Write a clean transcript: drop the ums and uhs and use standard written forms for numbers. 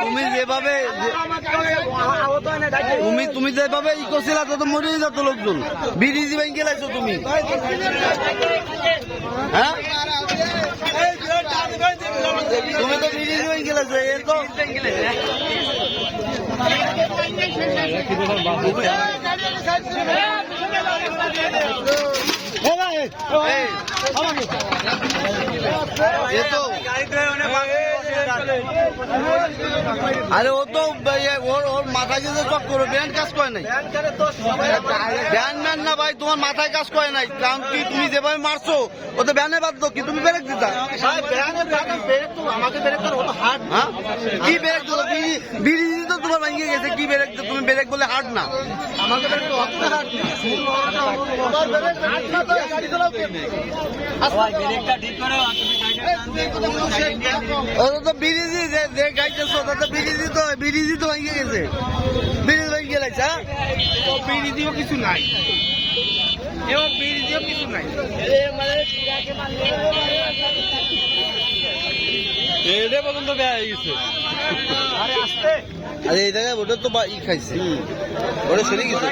তুমি যেভাবে তুমি যেভাবে ই করছিলা তো মরে যেত লোকজন। বিডিজি ব্যাংকে লাইছো তুমি, হ্যাঁ তুমি তো বিডিজি ব্যাংকে লাইছো। এ তো আরে ও তো ওর মাথায় যে চক করো ব্যান কাজ করে নাই, ব্যান ম্যান না ভাই, তোমার মাথায় কাজ করে নাই। কারণ কি তুমি যেভাবে মারছো ও তো ব্যানে বাধ্য, কি তুমি ব্রেক দিতা? হ্যাঁ কি ব্রেক দিল? বিড়ি তো তোমার ভেঙে গেছে, কি ব্রেক দিত? তুমি ব্রেক বলে হার্ড না, আমাকে তো বিরিজি যে গাইতেছো তো বিরিজি তো ভেঙে গেছে, বিরিজ ভেঙে লাগছে। হ্যাঁ বিরিজিও কিছু নাই, এবং বিরিজিও কিছু নাই। এটা পর্যন্ত বেয়া হয়ে গেছে। আরে এই জায়গায় ওটা তো ই খাইছে, ওটা সরে গেছে।